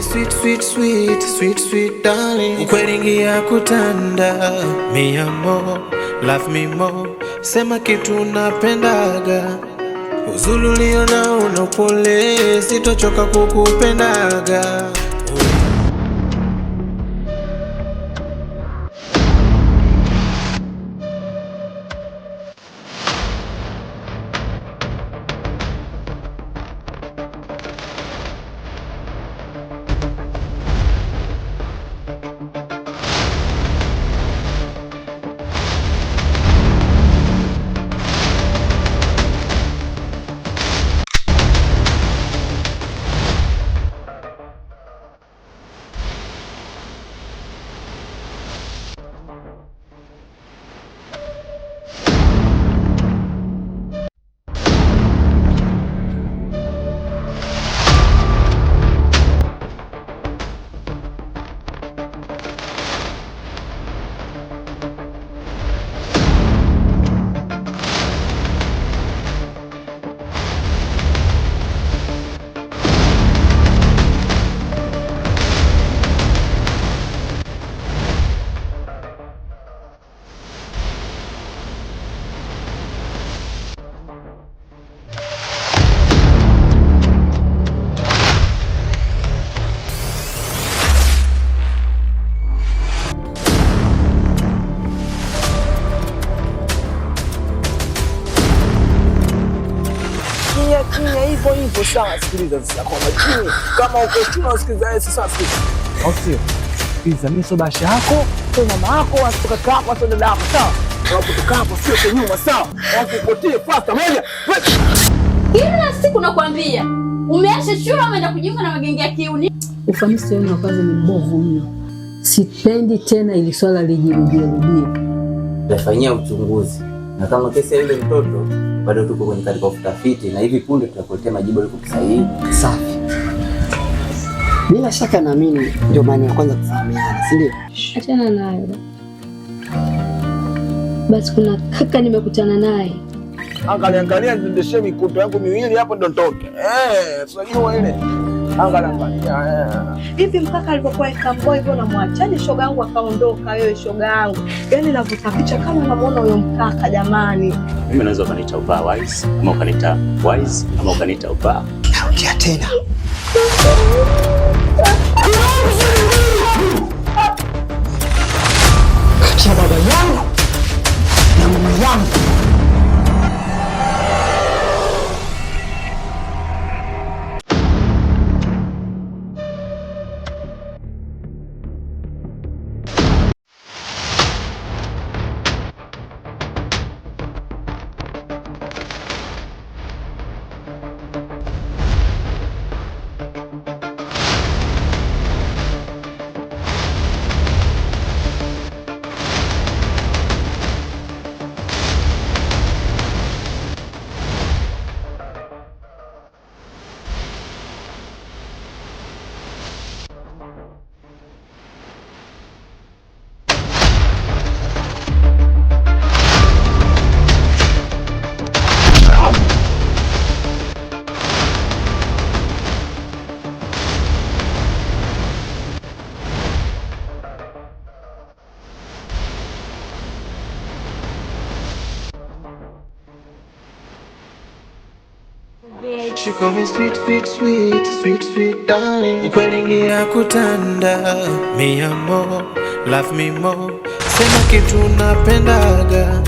me sweet, sweet, sweet, sweet, sweet darling. Ukwelingia kutanda, mi amor, love me more. Sema kitu napendaga, uzuri ulionao una upole, sitochoka kukupendaga. Hivyo sawa, sikiliza sasa kwa makini. Kama uko chini usikiliza sasa. Okay. Sikiliza, mimi sio basha yako, sio mama yako, watoka kaka, sio dada yako, sawa? Unapotoka hapo sio kwa nyuma, sawa? Unapopotea fasta moja. Kila siku nakwambia, umeacha shule umeenda kujiunga na magenge ya kiuni. Ufanisi wenu wa kazi ni mbovu mno. Sipendi tena ili swala lijirudie. Tutafanyia uchunguzi. Na kama kesi ya yule mtoto bado tuko kwenye katika utafiti, na hivi punde tutakuletea majibu yako sahihi. Safi. Bila shaka naamini ndio maana ya kwanza kufahamiana, si ndio? Achana nayo. Basi kuna kaka nimekutana naye. Angalia nindeshe mikuto yangu miwili hapo ndo nitoke. Unajua ile. Angalia. Hivi mkaka alipokuwa Kamboi hivyo namwachaje shoga yangu akaondoka wewe shoga yangu. Yaani navuta picha kama unamuona huyo mkaka jamani. Mimi naweza ukaniita Uba Wise, ama ukaniita Wise, ama ukaniita Uba. Naongea tena. Kati ya baba yangu na mama yangu. She call me sweet, sweet, sweet, sweet, sweet darling. Ukwelingia kutanda, mi amor, love me more. Sema kitu napendaga,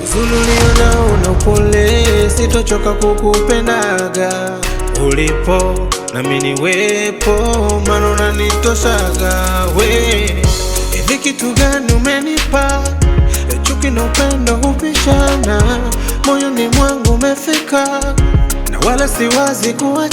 uzuri ulionao una upole, sitochoka kukupendaga. Ulipo na mimi niwepo, maana unanitoshaga we. Hivi kitu gani umenipa? Chuki na upendo hupishana, moyoni mwangu umefika, na wala siwazi kuacha.